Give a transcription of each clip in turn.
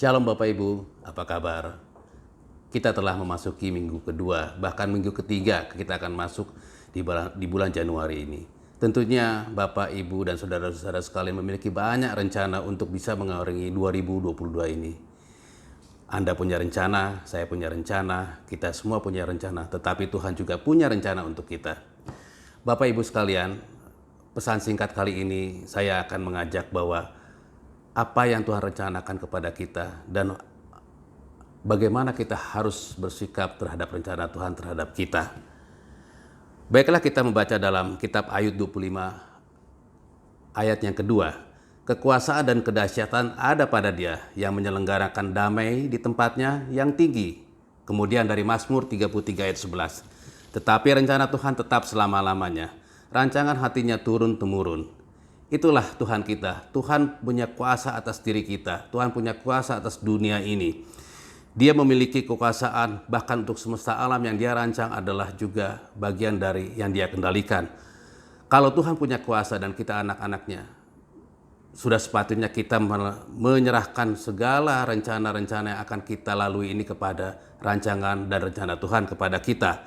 Shalom Bapak Ibu, apa kabar? Kita telah memasuki minggu kedua, bahkan minggu ketiga kita akan masuk di bulan Januari ini. Tentunya Bapak, Ibu, dan saudara-saudara sekalian memiliki banyak rencana untuk bisa mengarungi 2022 ini. Anda punya rencana, saya punya rencana, kita semua punya rencana, tetapi Tuhan juga punya rencana untuk kita. Bapak Ibu sekalian, pesan singkat kali ini saya akan mengajak bahwa apa yang Tuhan rencanakan kepada kita dan bagaimana kita harus bersikap terhadap rencana Tuhan terhadap kita. Baiklah, kita membaca dalam kitab Ayub 25 ayat yang kedua. Kekuasaan dan kedahsyatan ada pada Dia yang menyelenggarakan damai di tempatnya yang tinggi. Kemudian dari Mazmur 33 ayat 11. Tetapi rencana Tuhan tetap selama-lamanya. Rancangan hatinya turun-temurun. Itulah Tuhan kita. Tuhan punya kuasa atas diri kita. Tuhan punya kuasa atas dunia ini. Dia memiliki kekuasaan bahkan untuk semesta alam yang Dia rancang adalah juga bagian dari yang Dia kendalikan. Kalau Tuhan punya kuasa dan kita anak-anaknya, sudah sepatutnya kita menyerahkan segala rencana-rencana yang akan kita lalui ini kepada rancangan dan rencana Tuhan kepada kita.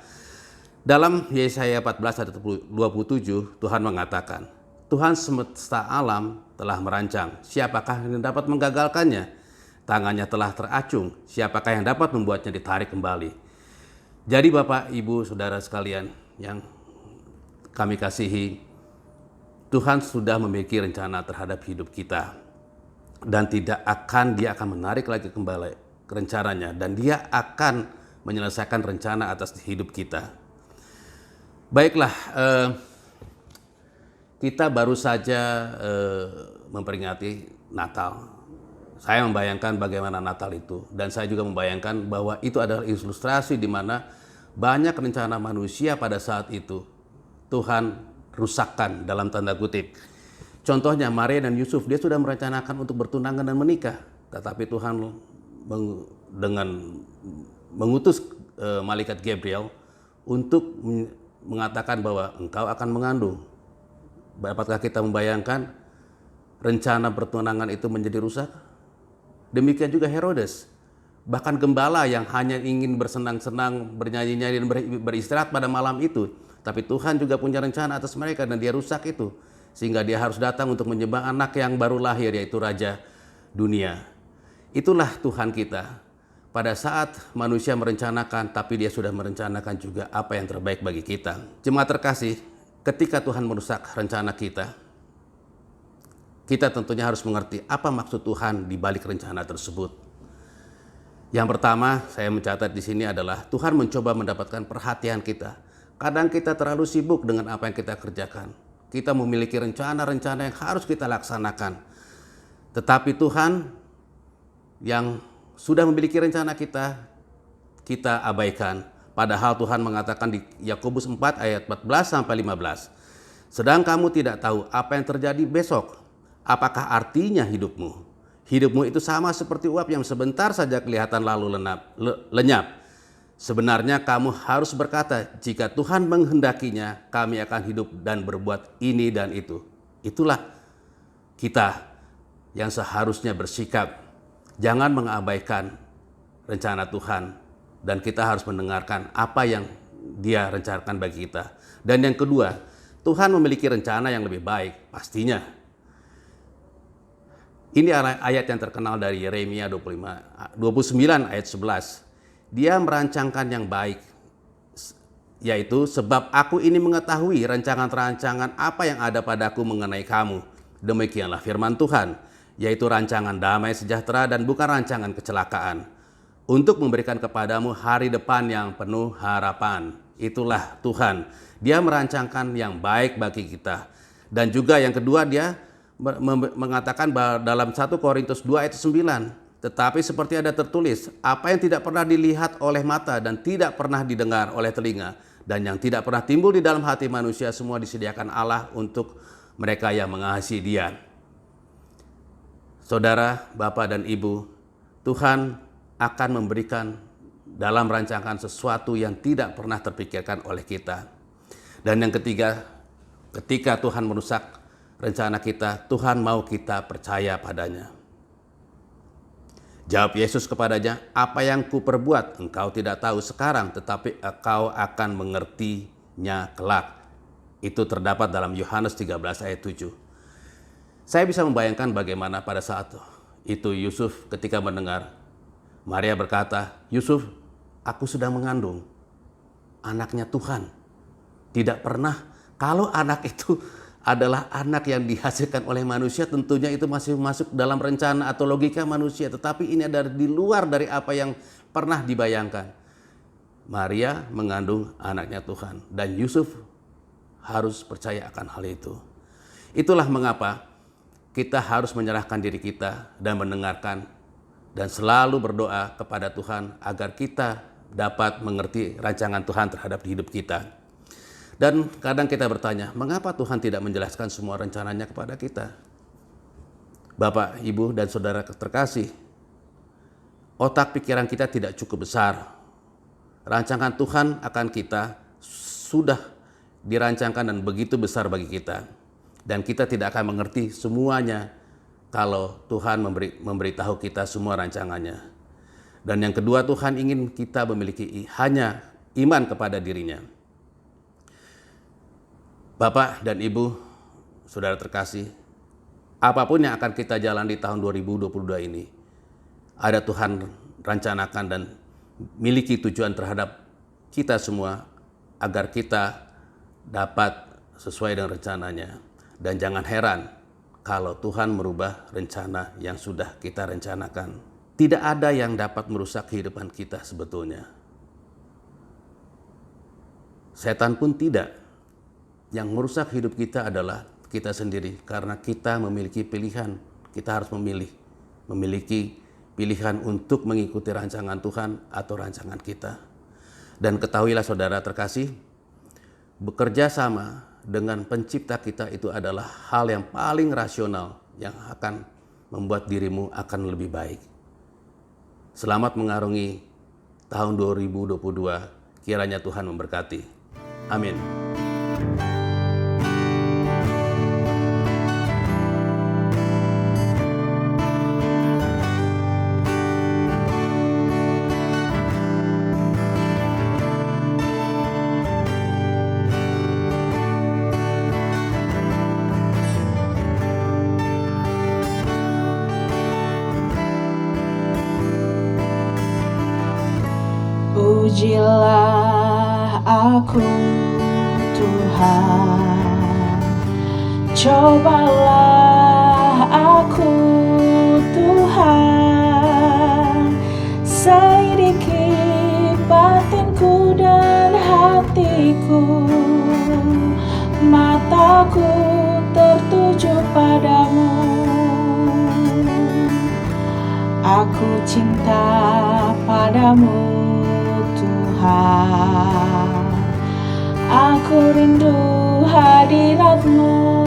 Dalam Yesaya 14 ayat 27, Tuhan mengatakan, Tuhan semesta alam telah merancang, siapakah yang dapat menggagalkannya? Tangannya telah teracung, siapakah yang dapat membuatnya ditarik kembali? Jadi Bapak, Ibu, Saudara sekalian yang kami kasihi, Tuhan sudah memiliki rencana terhadap hidup kita. Dan Dia akan menarik lagi kembali rencananya. Dan Dia akan menyelesaikan rencana atas hidup kita. Baiklah, kita baru saja memperingati Natal. Saya membayangkan bagaimana Natal itu. Dan saya juga membayangkan bahwa itu adalah ilustrasi di mana banyak rencana manusia pada saat itu Tuhan rusakkan dalam tanda kutip. Contohnya Maria dan Yusuf, dia sudah merencanakan untuk bertunangan dan menikah. Tetapi Tuhan dengan mengutus malaikat Gabriel untuk mengatakan bahwa engkau akan mengandung. Dapatkah kita membayangkan rencana pertunangan itu menjadi rusak? Demikian juga Herodes. Bahkan gembala yang hanya ingin bersenang-senang, bernyanyi-nyanyi dan beristirahat pada malam itu. Tapi Tuhan juga punya rencana atas mereka dan Dia rusak itu. Sehingga Dia harus datang untuk menyembah anak yang baru lahir, yaitu Raja Dunia. Itulah Tuhan kita. Pada saat manusia merencanakan, tapi Dia sudah merencanakan juga apa yang terbaik bagi kita. Jemaat terkasih, ketika Tuhan merusak rencana kita, kita tentunya harus mengerti apa maksud Tuhan di balik rencana tersebut. Yang pertama, saya mencatat di sini adalah Tuhan mencoba mendapatkan perhatian kita. Kadang kita terlalu sibuk dengan apa yang kita kerjakan. Kita memiliki rencana-rencana yang harus kita laksanakan. Tetapi Tuhan yang sudah memiliki rencana kita abaikan. Padahal Tuhan mengatakan di Yakobus 4 ayat 14-15. Sedang kamu tidak tahu apa yang terjadi besok. Apakah artinya hidupmu? Hidupmu itu sama seperti uap yang sebentar saja kelihatan lalu lenyap. Sebenarnya kamu harus berkata, jika Tuhan menghendakinya, kami akan hidup dan berbuat ini dan itu. Itulah kita yang seharusnya bersikap. Jangan mengabaikan rencana Tuhan. Dan kita harus mendengarkan apa yang Dia rencanakan bagi kita. Dan yang kedua, Tuhan memiliki rencana yang lebih baik, pastinya. Ini ayat yang terkenal dari Yeremia 29 ayat 11. Dia merancangkan yang baik, yaitu sebab aku ini mengetahui rancangan-rancangan apa yang ada padaku mengenai kamu. Demikianlah firman Tuhan, yaitu rancangan damai sejahtera dan bukan rancangan kecelakaan. Untuk memberikan kepadamu hari depan yang penuh harapan. Itulah Tuhan. Dia merancangkan yang baik bagi kita. Dan juga yang kedua, Dia mengatakan dalam 1 Korintus 2 ayat 9. Tetapi seperti ada tertulis, apa yang tidak pernah dilihat oleh mata dan tidak pernah didengar oleh telinga, dan yang tidak pernah timbul di dalam hati manusia, semua disediakan Allah untuk mereka yang mengasihi Dia. Saudara, Bapak, dan Ibu, Tuhan akan memberikan dalam rancangan sesuatu yang tidak pernah terpikirkan oleh kita. Dan yang ketiga, ketika Tuhan merusak rencana kita, Tuhan mau kita percaya padanya. Jawab Yesus kepadanya, "Apa yang kuperbuat engkau tidak tahu sekarang, tetapi engkau akan mengertinya kelak." Itu terdapat dalam Yohanes 13 ayat 7. Saya bisa membayangkan bagaimana pada saat itu Yusuf ketika mendengar Maria berkata, "Yusuf, aku sedang mengandung anaknya Tuhan." Tidak pernah, kalau anak itu adalah anak yang dihasilkan oleh manusia, tentunya itu masih masuk dalam rencana atau logika manusia. Tetapi ini adalah di luar dari apa yang pernah dibayangkan. Maria mengandung anaknya Tuhan dan Yusuf harus percaya akan hal itu. Itulah mengapa kita harus menyerahkan diri kita dan mendengarkan dan selalu berdoa kepada Tuhan agar kita dapat mengerti rancangan Tuhan terhadap hidup kita. Dan kadang kita bertanya, mengapa Tuhan tidak menjelaskan semua rencananya kepada kita? Bapak, Ibu, dan Saudara terkasih, otak pikiran kita tidak cukup besar. Rancangan Tuhan akan kita sudah dirancangkan dan begitu besar bagi kita. Dan kita tidak akan mengerti semuanya kalau Tuhan memberitahu kita semua rancangannya. Dan yang kedua, Tuhan ingin kita memiliki hanya iman kepada dirinya. Bapak dan Ibu, Saudara terkasih, apapun yang akan kita jalan di tahun 2022 ini, ada Tuhan rencanakan dan miliki tujuan terhadap kita semua agar kita dapat sesuai dengan rencananya. Dan jangan heran kalau Tuhan merubah rencana yang sudah kita rencanakan. Tidak ada yang dapat merusak kehidupan kita sebetulnya. Setan pun tidak. Yang merusak hidup kita adalah kita sendiri karena kita memiliki pilihan. Kita harus memiliki pilihan untuk mengikuti rancangan Tuhan atau rancangan kita. Dan ketahuilah saudara terkasih, bekerja sama dengan pencipta kita itu adalah hal yang paling rasional yang akan membuat dirimu akan lebih baik. Selamat mengarungi tahun 2022, kiranya Tuhan memberkati. Amin. Ujilah aku Tuhan, cobalah aku Tuhan, selidiki batinku dan hatiku, mataku tertuju padamu. Aku cinta padamu Tuhan, aku rindu hadirat-Mu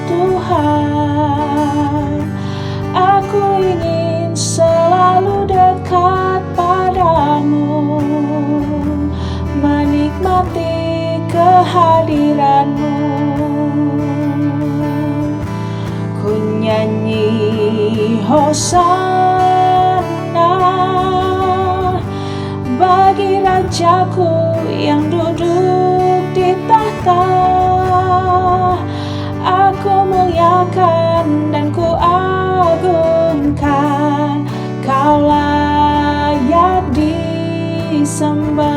Tuhan, aku ingin selalu dekat padamu, menikmati kehadiran-Mu. Ku nyanyi Hosana bagi Rajaku yang duduk di tahta. Aku muliakan dan ku agungkan, Kau layak disembah.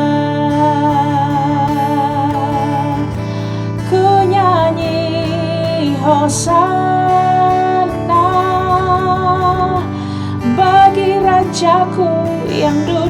Ku nyanyi Hosana bagi Rajaku yang duduk